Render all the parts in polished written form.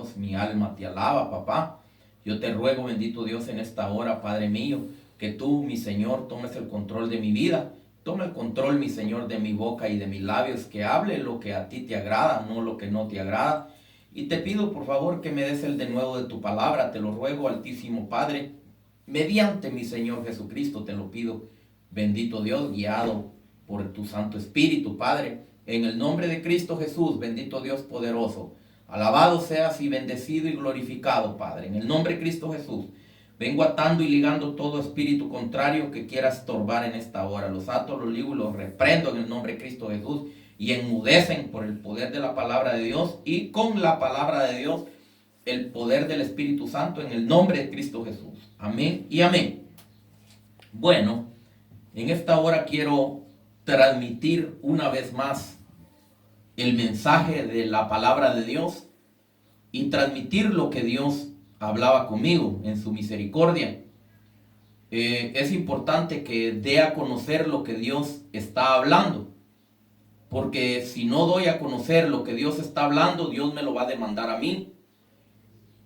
Dios, mi alma te alaba, papá. Yo te ruego, bendito Dios, en esta hora, Padre mío, que tú, mi Señor, tomes el control de mi vida. Toma el control, mi Señor, de mi boca y de mis labios, que hable lo que a ti te agrada, no lo que no te agrada. Y te pido, por favor, que me des el denuedo de tu palabra. Te lo ruego, Altísimo Padre, mediante mi Señor Jesucristo, te lo pido. Bendito Dios, guiado por tu Santo Espíritu, Padre. En el nombre de Cristo Jesús, bendito Dios poderoso. Alabado seas y bendecido y glorificado, Padre. En el nombre de Cristo Jesús, vengo atando y ligando todo espíritu contrario que quiera estorbar en esta hora. Los ato, los ligo y los reprendo en el nombre de Cristo Jesús y enmudecen por el poder de la palabra de Dios y con la palabra de Dios el poder del Espíritu Santo en el nombre de Cristo Jesús. Amén y amén. Bueno, en esta hora quiero transmitir una vez más el mensaje de la palabra de Dios y transmitir lo que Dios hablaba conmigo en su misericordia. Es importante que dé a conocer lo que Dios está hablando, porque si no doy a conocer lo que Dios está hablando, Dios me lo va a demandar a mí.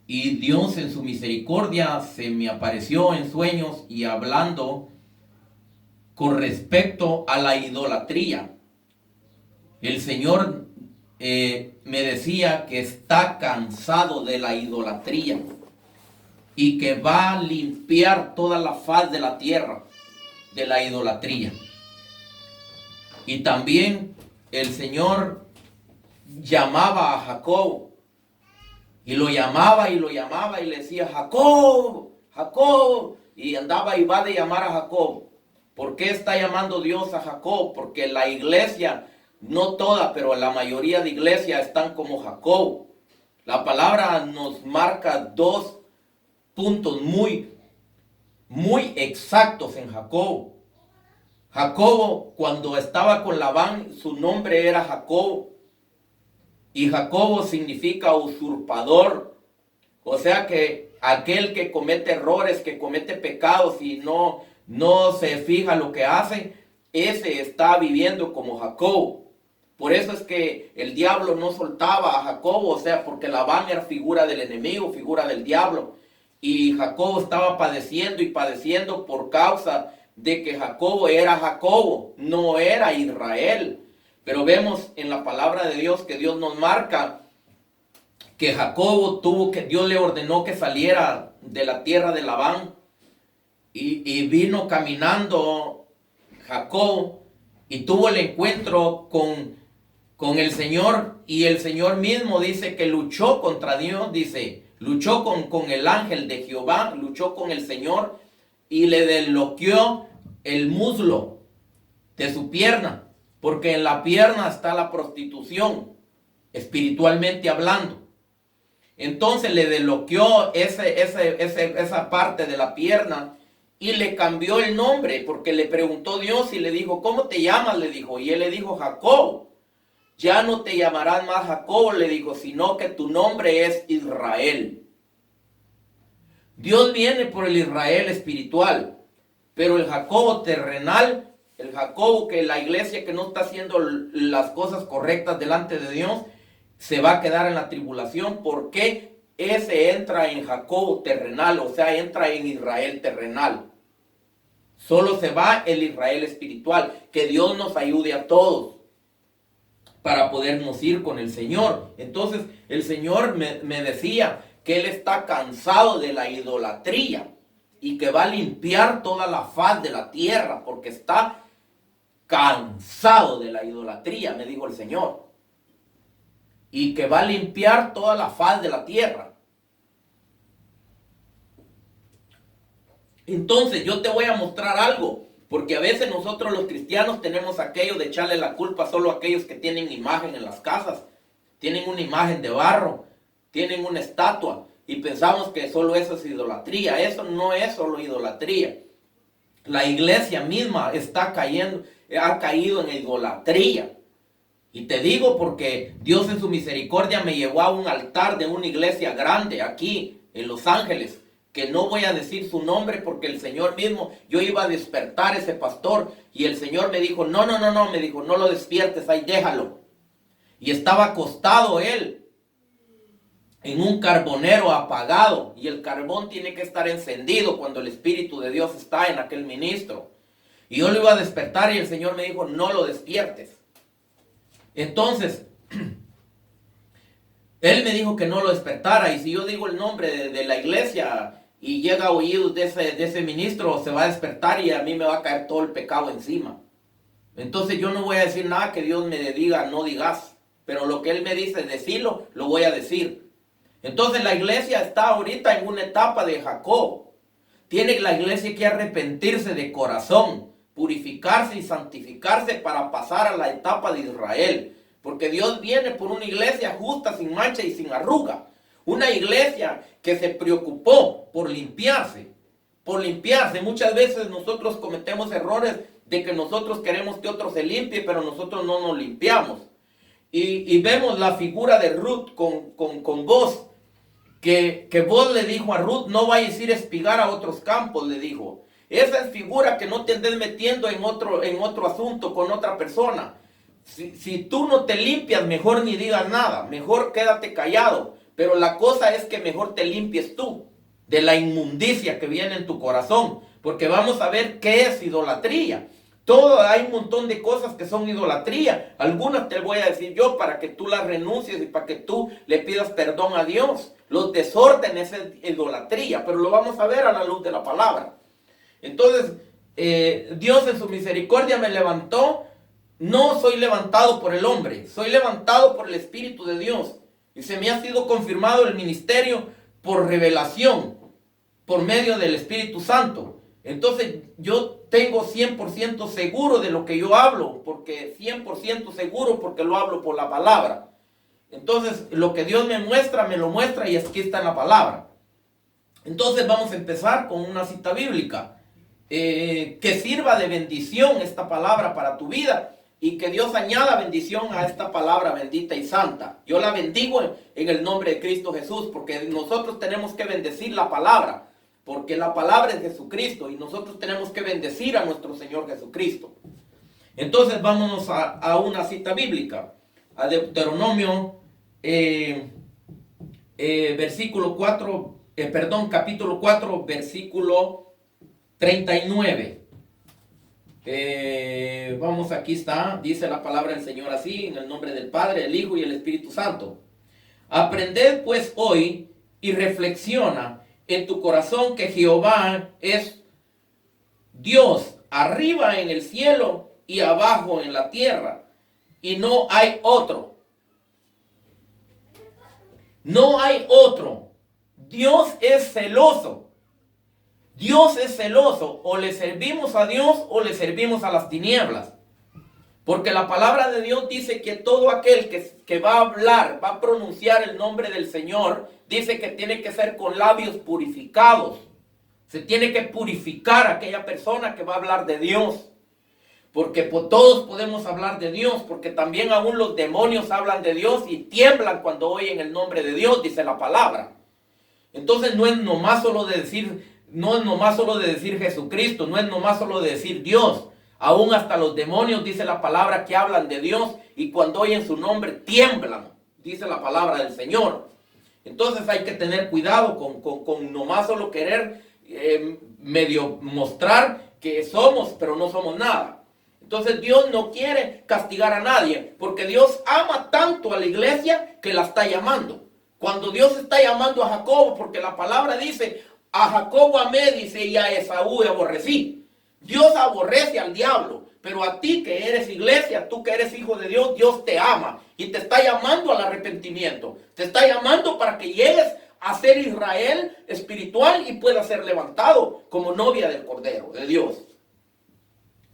Y Dios en su misericordia se me apareció en sueños y hablando con respecto a la idolatría. El Señor me decía que está cansado de la idolatría y que va a limpiar toda la faz de la tierra de la idolatría. Y también el Señor llamaba a Jacob y lo llamaba y le decía: Jacob, Jacob, y andaba y va de llamar a Jacob. ¿Por qué está llamando Dios a Jacob? Porque la iglesia, no toda, pero la mayoría de iglesias están como Jacob. La palabra nos marca dos puntos muy exactos en Jacob. Jacobo, cuando estaba con Labán, su nombre era Jacob. Y Jacobo significa usurpador. O sea que aquel que comete errores, que comete pecados y no se fija lo que hace, ese está viviendo como Jacob. Por eso es que el diablo no soltaba a Jacob, o sea, porque Labán era figura del enemigo, figura del diablo. Y Jacob estaba padeciendo y padeciendo por causa de que Jacobo era Jacobo, no era Israel. Pero vemos en la palabra de Dios que Dios nos marca que Jacobo Dios le ordenó que saliera de la tierra de Labán. Y vino caminando Jacob y tuvo el encuentro con el Señor, y el Señor mismo dice que luchó contra Dios, dice, luchó con el ángel de Jehová, luchó con el Señor y le desloqueó el muslo de su pierna, porque en la pierna está la prostitución, espiritualmente hablando. Entonces le desloqueó esa parte de la pierna y le cambió el nombre, porque le preguntó Dios y le dijo: ¿cómo te llamas? Le dijo, y él le dijo: Jacob. Ya no te llamarás más Jacob, le dijo, sino que tu nombre es Israel. Dios viene por el Israel espiritual, pero el Jacobo terrenal, el Jacobo que la iglesia que no está haciendo las cosas correctas delante de Dios, se va a quedar en la tribulación, porque ese entra en Jacobo terrenal, o sea, entra en Israel terrenal. Solo se va el Israel espiritual. Que Dios nos ayude a todos para podernos ir con el Señor. Entonces el Señor me decía que Él está cansado de la idolatría y que va a limpiar toda la faz de la tierra, porque está cansado de la idolatría, me dijo el Señor. Y que va a limpiar toda la faz de la tierra. Entonces yo te voy a mostrar algo, porque a veces nosotros los cristianos tenemos aquello de echarle la culpa solo a aquellos que tienen imagen en las casas, tienen una imagen de barro, tienen una estatua, y pensamos que solo eso es idolatría. Eso no es solo idolatría. La iglesia misma ha caído en idolatría. Y te digo porque Dios en su misericordia me llevó a un altar de una iglesia grande aquí en Los Ángeles, que no voy a decir su nombre porque el Señor mismo, yo iba a despertar a ese pastor y el Señor me dijo: no, me dijo, no lo despiertes, ahí déjalo. Y estaba acostado él en un carbonero apagado, y el carbón tiene que estar encendido cuando el Espíritu de Dios está en aquel ministro. Y yo lo iba a despertar y el Señor me dijo, no lo despiertes. Entonces, Él me dijo que no lo despertara, y si yo digo el nombre de la iglesia y llega a oídos de ese ministro, se va a despertar y a mí me va a caer todo el pecado encima. Entonces yo no voy a decir nada que Dios me diga, no digas, pero lo que Él me dice, decirlo, lo voy a decir. Entonces la iglesia está ahorita en una etapa de Jacob. Tiene la iglesia que arrepentirse de corazón, purificarse y santificarse para pasar a la etapa de Israel. Porque Dios viene por una iglesia justa, sin mancha y sin arruga. Una iglesia que se preocupó por limpiarse. Por limpiarse. Muchas veces nosotros cometemos errores de que nosotros queremos que otro se limpie, pero nosotros no nos limpiamos. Y vemos la figura de Ruth con Boaz, que Boaz le dijo a Ruth, no vayas a ir a espigar a otros campos, le dijo. Esa es figura que no te andes metiendo en otro asunto con otra persona. Si tú no te limpias, mejor ni digas nada, mejor quédate callado. Pero la cosa es que mejor te limpies tú de la inmundicia que viene en tu corazón, porque vamos a ver qué es idolatría. Hay un montón de cosas que son idolatría. Algunas te voy a decir yo para que tú las renuncies y para que tú le pidas perdón a Dios. Los desórdenes es idolatría, pero lo vamos a ver a la luz de la palabra. Entonces, Dios en su misericordia me levantó. No soy levantado por el hombre, soy levantado por el Espíritu de Dios. Y se me ha sido confirmado el ministerio por revelación, por medio del Espíritu Santo. Entonces yo tengo 100% seguro de lo que yo hablo, porque 100% seguro porque lo hablo por la palabra. Entonces lo que Dios me muestra, me lo muestra y aquí está en la palabra. Entonces vamos a empezar con una cita bíblica. Que sirva de bendición esta palabra para tu vida. Y que Dios añada bendición a esta palabra bendita y santa. Yo la bendigo en el nombre de Cristo Jesús, porque nosotros tenemos que bendecir la palabra, porque la palabra es Jesucristo y nosotros tenemos que bendecir a nuestro Señor Jesucristo. Entonces vámonos a una cita bíblica, a Deuteronomio capítulo 4, versículo 39. Vamos, aquí está, dice la palabra del Señor así, en el nombre del Padre, del Hijo y el Espíritu Santo. Aprended pues hoy y reflexiona en tu corazón que Jehová es Dios, arriba en el cielo y abajo en la tierra, y no hay otro. No hay otro. Dios es celoso. Dios es celoso, o le servimos a Dios o le servimos a las tinieblas. Porque la palabra de Dios dice que todo aquel que va a hablar, va a pronunciar el nombre del Señor, dice que tiene que ser con labios purificados. Se tiene que purificar aquella persona que va a hablar de Dios. Porque todos podemos hablar de Dios, porque también aún los demonios hablan de Dios y tiemblan cuando oyen el nombre de Dios, dice la palabra. Entonces no es nomás solo de decir Jesucristo, no es nomás solo de decir Dios. Aún hasta los demonios, dice la palabra, que hablan de Dios y cuando oyen su nombre tiemblan, dice la palabra del Señor. Entonces hay que tener cuidado con nomás solo querer medio mostrar que somos, pero no somos nada. Entonces Dios no quiere castigar a nadie, porque Dios ama tanto a la iglesia que la está llamando. Cuando Dios está llamando a Jacobo, porque la palabra dice, a Jacobo amé, dice, y a Esaú aborrecí. Dios aborrece al diablo, pero a ti que eres iglesia, tú que eres hijo de Dios, Dios te ama y te está llamando al arrepentimiento. Te está llamando para que llegues a ser Israel espiritual y puedas ser levantado como novia del Cordero de Dios.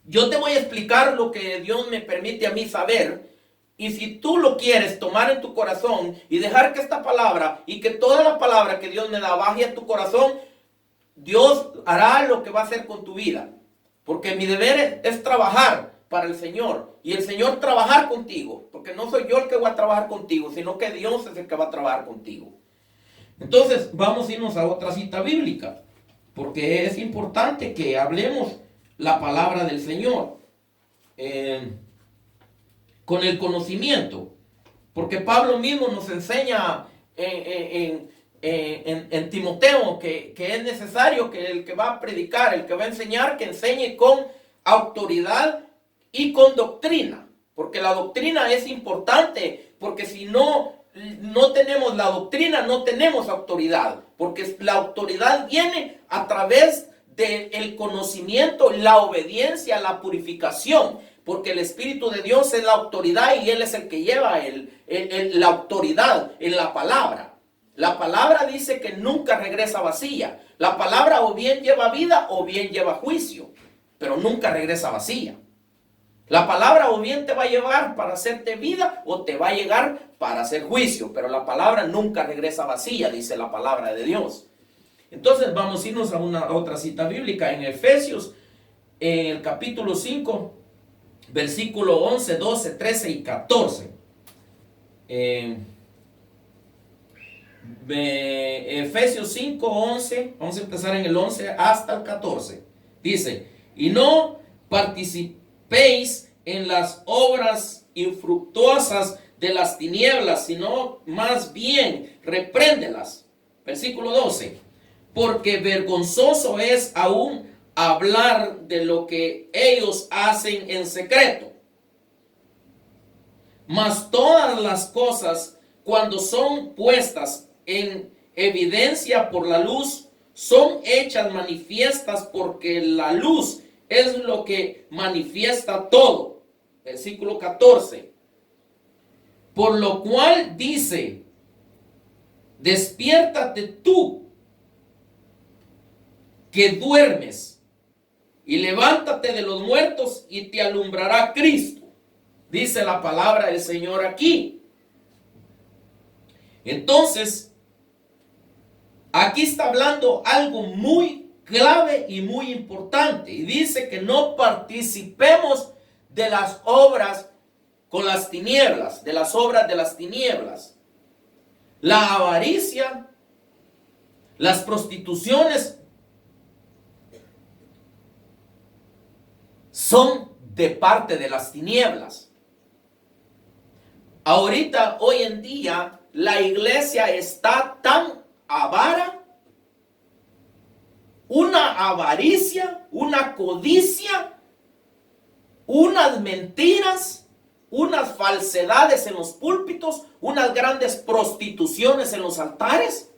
Yo te voy a explicar lo que Dios me permite a mí saber, y si tú lo quieres tomar en tu corazón y dejar que esta palabra y que toda la palabra que Dios me da baje a tu corazón, Dios hará lo que va a hacer con tu vida. Porque mi deber es trabajar para el Señor y el Señor trabajar contigo, porque no soy yo el que va a trabajar contigo, sino que Dios es el que va a trabajar contigo. Entonces vamos a irnos a otra cita bíblica, porque es importante que hablemos la palabra del Señor con el conocimiento, porque Pablo mismo nos enseña en Timoteo que es necesario que el que va a predicar, el que va a enseñar, que enseñe con autoridad y con doctrina, porque la doctrina es importante, porque si no tenemos la doctrina, no tenemos autoridad, porque la autoridad viene a través del conocimiento, la obediencia, la purificación, porque el Espíritu de Dios es la autoridad y Él es el que lleva la autoridad en la palabra. La palabra dice que nunca regresa vacía. La palabra o bien lleva vida o bien lleva juicio, pero nunca regresa vacía. La palabra o bien te va a llevar para hacerte vida o te va a llegar para hacer juicio, pero la palabra nunca regresa vacía, dice la palabra de Dios. Entonces vamos a irnos a otra cita bíblica en Efesios, en el capítulo 5, versículo 11, 12, 13 y 14. Efesios 5, 11, vamos a empezar en el 11 hasta el 14. Dice, y no participéis en las obras infructuosas de las tinieblas, sino más bien repréndelas. Versículo 12, porque vergonzoso es aún hablar de lo que ellos hacen en secreto. Mas todas las cosas, cuando son puestas en evidencia por la luz, son hechas manifiestas, porque la luz es lo que manifiesta todo. Versículo 14. Por lo cual dice, despiértate tú, que duermes, y levántate de los muertos, y te alumbrará Cristo. Dice la palabra del Señor aquí. Entonces, aquí está hablando algo muy clave y muy importante. Y dice que no participemos de las obras con las tinieblas, de las obras de las tinieblas. La avaricia, las prostituciones, son de parte de las tinieblas. Ahorita, hoy en día, la iglesia está tan avara, una avaricia, una codicia, unas mentiras, unas falsedades en los púlpitos, unas grandes prostituciones en los altares,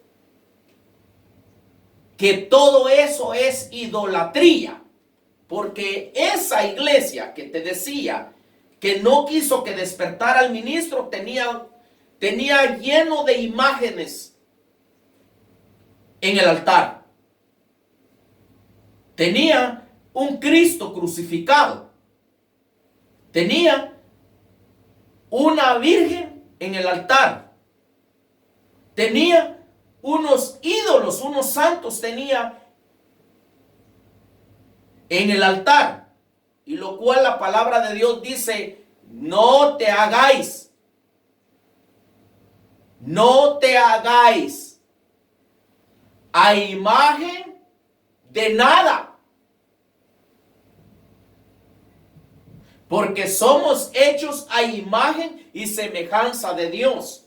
que todo eso es idolatría. Porque esa iglesia que te decía que no quiso que despertara al ministro, tenía lleno de imágenes en el altar. Tenía un Cristo crucificado. Tenía una virgen en el altar. Tenía unos ídolos, unos santos tenía en el altar. Y lo cual la palabra de Dios dice, no te hagáis a imagen de nada, porque somos hechos a imagen y semejanza de Dios.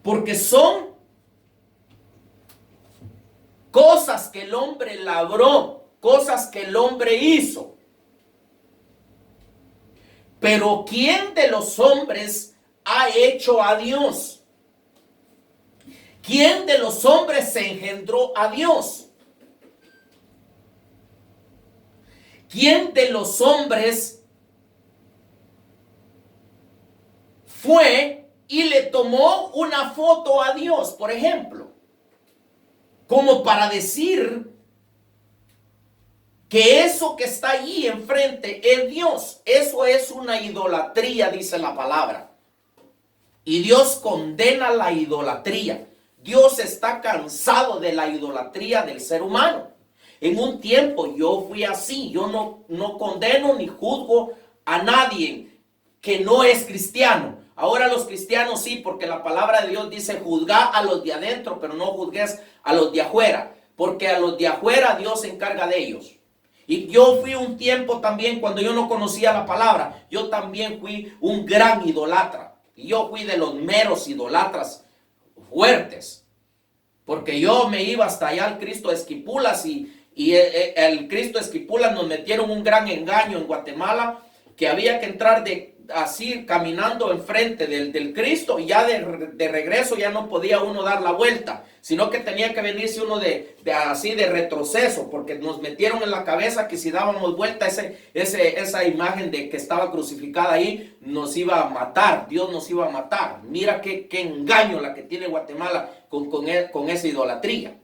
Porque son cosas que el hombre labró, cosas que el hombre hizo. Pero ¿quién de los hombres ha hecho a Dios? ¿Quién de los hombres se engendró a Dios? ¿Quién de los hombres fue y le tomó una foto a Dios, por ejemplo, como para decir que eso que está allí enfrente es Dios? Eso es una idolatría, dice la palabra. Y Dios condena la idolatría. Dios está cansado de la idolatría del ser humano. En un tiempo yo fui así. Yo no condeno ni juzgo a nadie que no es cristiano. Ahora los cristianos sí, porque la palabra de Dios dice, juzga a los de adentro, pero no juzgues a los de afuera, porque a los de afuera Dios se encarga de ellos. Y yo fui un tiempo también, cuando yo no conocía la palabra, yo también fui un gran idólatra. Y yo fui de los meros idolatras fuertes. Porque yo me iba hasta allá al Cristo de Esquipulas y el Cristo de Esquipulas nos metieron un gran engaño en Guatemala, que había que entrar así caminando enfrente del Cristo, y ya de regreso ya no podía uno dar la vuelta, sino que tenía que venirse uno así de retroceso, porque nos metieron en la cabeza que si dábamos vuelta esa imagen de que estaba crucificada ahí, nos iba a matar, Dios nos iba a matar. Mira qué engaño la que tiene Guatemala con esa idolatría.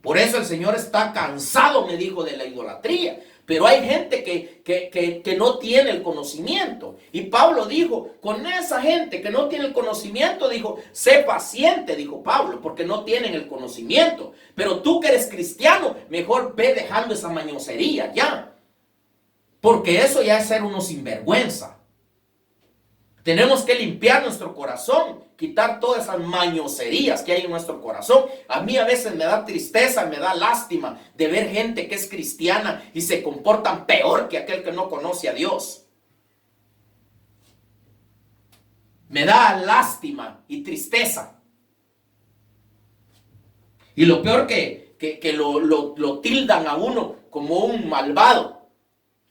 Por eso el Señor está cansado, me dijo, de la idolatría. Pero hay gente que no tiene el conocimiento. Y Pablo dijo, con esa gente que no tiene el conocimiento, dijo, sé paciente, dijo Pablo, porque no tienen el conocimiento. Pero tú que eres cristiano, mejor ve dejando esa mañosería ya. Porque eso ya es ser unos sinvergüenza. Tenemos que limpiar nuestro corazón, quitar todas esas mañoserías que hay en nuestro corazón. A mí a veces me da tristeza, me da lástima de ver gente que es cristiana y se comportan peor que aquel que no conoce a Dios. Me da lástima y tristeza. Y lo peor que lo tildan a uno como un malvado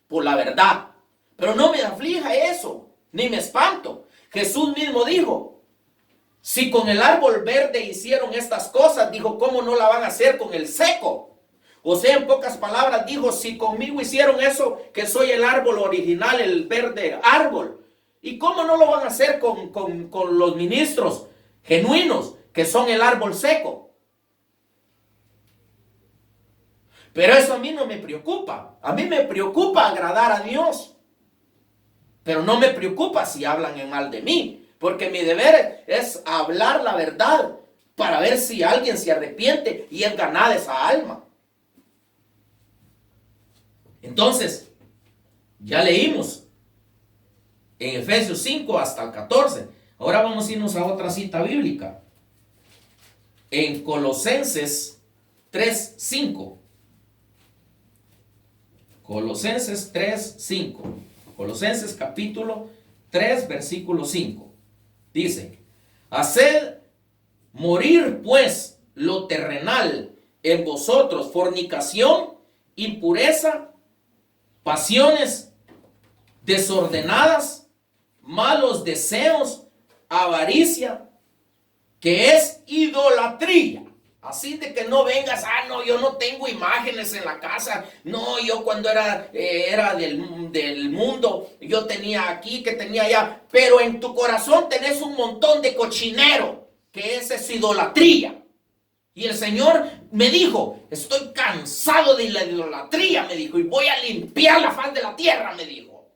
por la verdad. Pero no me aflija eso. Ni me espanto. Jesús mismo dijo, si con el árbol verde hicieron estas cosas, dijo, ¿cómo no la van a hacer con el seco? O sea, en pocas palabras, dijo, si conmigo hicieron eso, que soy el árbol original, el verde árbol, ¿y cómo no lo van a hacer con los ministros genuinos, que son el árbol seco? Pero eso a mí no me preocupa. A mí me preocupa agradar a Dios. Pero no me preocupa si hablan en mal de mí, porque mi deber es hablar la verdad para ver si alguien se arrepiente y es ganada esa alma. Entonces, ya leímos en Efesios 5 hasta el 14. Ahora vamos a irnos a otra cita bíblica. En Colosenses 3:5. Colosenses 3:5. Colosenses capítulo 3, versículo 5. Dice, haced morir pues lo terrenal en vosotros, fornicación, impureza, pasiones desordenadas, malos deseos, avaricia, que es idolatría. Así de que no vengas, no, yo no tengo imágenes en la casa. No, yo cuando era del mundo, yo tenía aquí, que tenía allá. Pero en tu corazón tenés un montón de cochinero, que esa es idolatría. Y el Señor me dijo, estoy cansado de la idolatría, me dijo, y voy a limpiar la faz de la tierra, me dijo.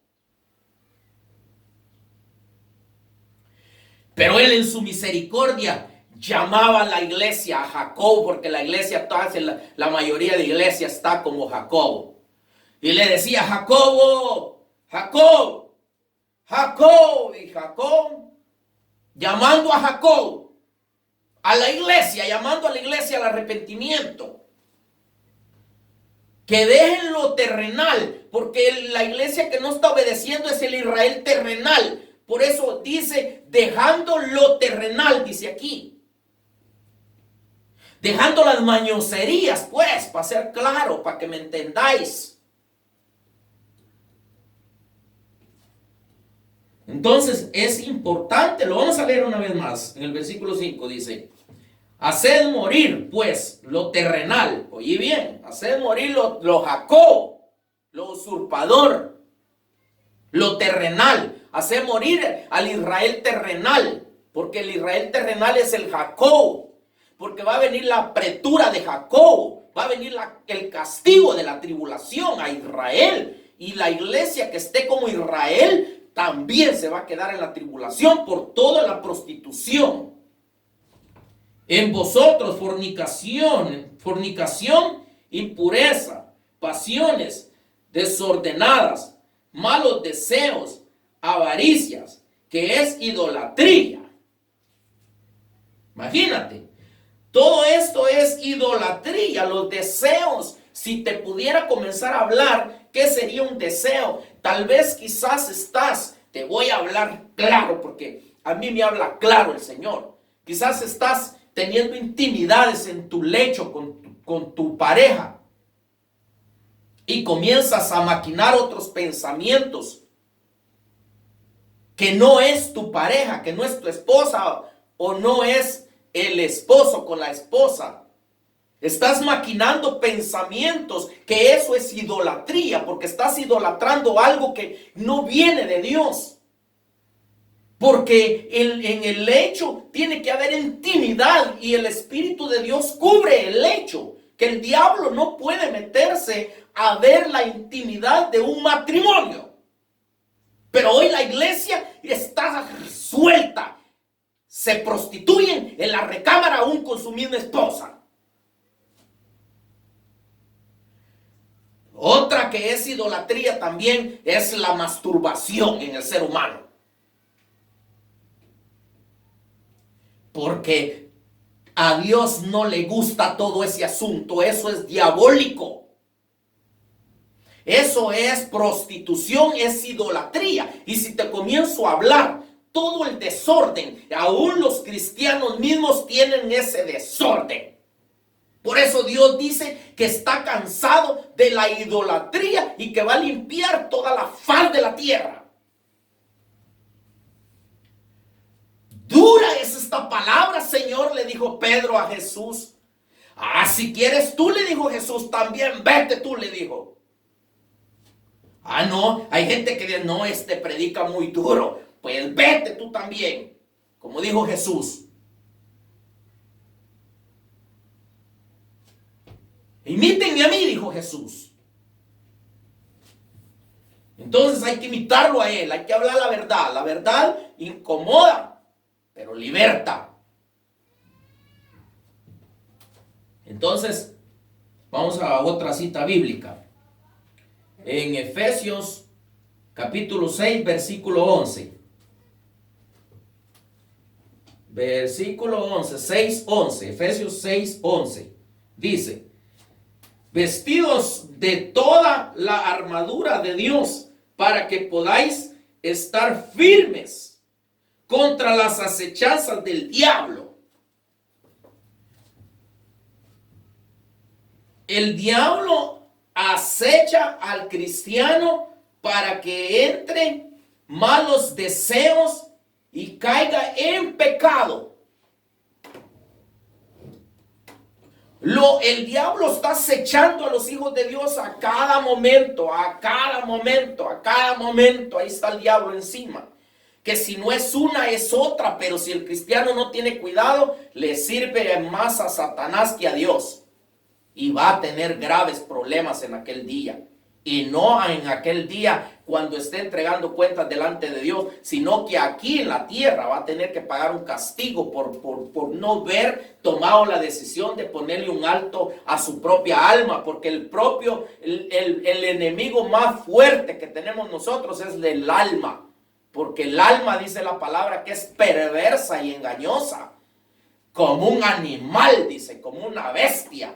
Pero Él en su misericordia llamaba a la iglesia a Jacob, porque la iglesia, la mayoría de iglesias está como Jacob. Y le decía, Jacobo, Jacob, Jacob. Y Jacob, llamando a Jacob, a la iglesia, llamando a la iglesia al arrepentimiento. Que dejen lo terrenal, porque la iglesia que no está obedeciendo es el Israel terrenal. Por eso dice, dejando lo terrenal, dice aquí. Dejando las mañoserías, pues, para ser claro, para que me entendáis. Entonces, es importante, lo vamos a leer una vez más. En el versículo 5 dice, haced morir, pues, lo terrenal. Oye bien, haced morir lo Jacob, lo usurpador, lo terrenal. Haced morir al Israel terrenal, porque el Israel terrenal es el Jacob. Porque va a venir la apretura de Jacob, va a venir el castigo de la tribulación a Israel. Y la iglesia que esté como Israel también se va a quedar en la tribulación por toda la prostitución. En vosotros fornicación, impureza, pasiones desordenadas, malos deseos, avaricias, que es idolatría. Imagínate. Todo esto es idolatría, los deseos. Si te pudiera comenzar a hablar, ¿qué sería un deseo? Tal vez quizás te voy a hablar claro, porque a mí me habla claro el Señor. Quizás estás teniendo intimidades en tu lecho con tu pareja y comienzas a maquinar otros pensamientos que no es tu pareja, que no es tu esposa o no es el esposo con la esposa. Estás maquinando pensamientos, que eso es idolatría, porque estás idolatrando algo que no viene de Dios. Porque en el lecho tiene que haber intimidad y el Espíritu de Dios cubre el lecho. Que el diablo no puede meterse a ver la intimidad de un matrimonio. Pero hoy la iglesia está suelta. Se prostituyen en la recámara aún con su misma esposa. Otra que es idolatría también es la masturbación en el ser humano. Porque a Dios no le gusta todo ese asunto. Eso es diabólico. Eso es prostitución, es idolatría. Y si te comienzo a hablar, todo el desorden, aún los cristianos mismos tienen ese desorden. Por eso Dios dice que está cansado de la idolatría y que va a limpiar toda la faz de la tierra. Dura es esta palabra, Señor, le dijo Pedro a Jesús. Si quieres tú, le dijo Jesús, también vete tú, le dijo. No, hay gente que dice, no, predica muy duro. Pues vete tú también, como dijo Jesús. Imítenme a mí, dijo Jesús. Entonces hay que imitarlo a él, hay que hablar la verdad. La verdad incomoda, pero liberta. Entonces, vamos a otra cita bíblica. En Efesios capítulo 6, versículo 11. Versículo 11, 6, 11. Efesios 6, 11. Dice: vestidos de toda la armadura de Dios, para que podáis estar firmes contra las acechanzas del diablo. El diablo acecha al cristiano para que entre malos deseos y caiga en pecado. El diablo está acechando a los hijos de Dios a cada momento, a cada momento, a cada momento. Ahí está el diablo encima. Que si no es una, es otra. Pero si el cristiano no tiene cuidado, le sirve más a Satanás que a Dios. Y va a tener graves problemas en aquel día. Y no en aquel día cuando esté entregando cuentas delante de Dios, sino que aquí en la tierra va a tener que pagar un castigo por no haber tomado la decisión de ponerle un alto a su propia alma, porque el enemigo más fuerte que tenemos nosotros es el alma, porque el alma, dice la palabra, que es perversa y engañosa, como un animal, dice, como una bestia.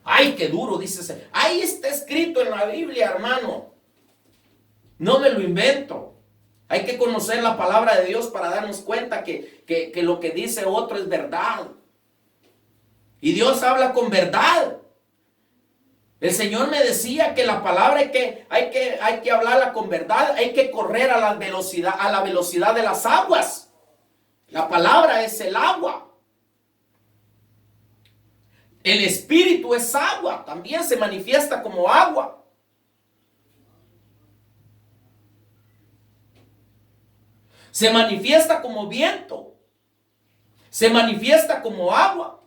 Ay, qué duro, dice. Ahí está escrito en la Biblia, hermano. No me lo invento. Hay que conocer la palabra de Dios para darnos cuenta que lo que dice otro es verdad. Y Dios habla con verdad. El Señor me decía que la palabra hay que hablarla con verdad. Hay que correr a la velocidad de las aguas. La palabra es el agua. El Espíritu es agua, también se manifiesta como agua. Se manifiesta como viento. Se manifiesta como agua.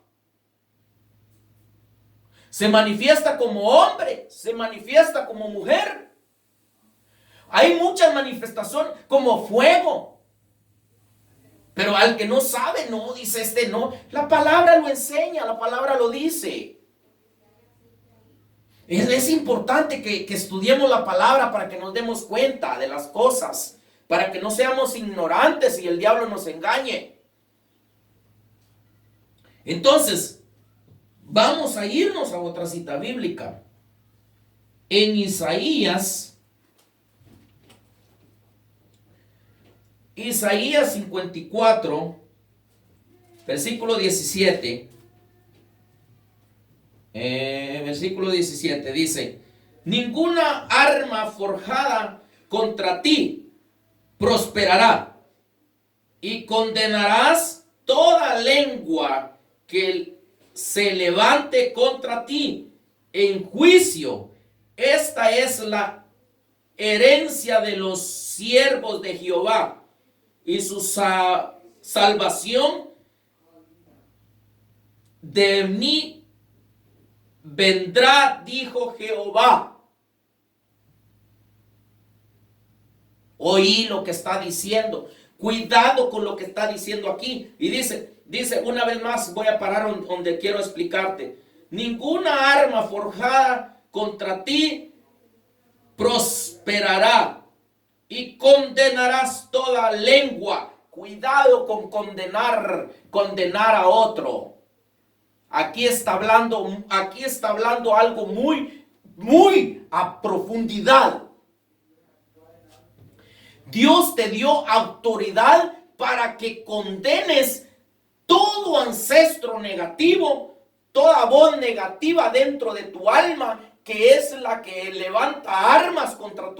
Se manifiesta como hombre. Se manifiesta como mujer. Hay muchas manifestaciones como fuego. Pero al que no sabe, no, dice no. La palabra lo enseña, la palabra lo dice. Es importante que estudiemos la palabra para que nos demos cuenta de las cosas, para que no seamos ignorantes y el diablo nos engañe. Entonces, vamos a irnos a otra cita bíblica. En Isaías Isaías 54, versículo 17. Versículo 17 dice: ninguna arma forjada contra ti prosperará, y condenarás toda lengua que se levante contra ti en juicio. Esta es la herencia de los siervos de Jehová, y su salvación de mí vendrá, dijo Jehová. Oí lo que está diciendo. Cuidado con lo que está diciendo aquí. Y dice una vez más, voy a parar donde quiero explicarte. Ninguna arma forjada contra ti prosperará, y condenarás toda lengua. Cuidado con condenar a otro. Aquí está hablando algo muy a profundidad. Dios te dio autoridad para que condenes todo ancestro negativo, toda voz negativa dentro de tu alma, que es la que levanta armas contra tu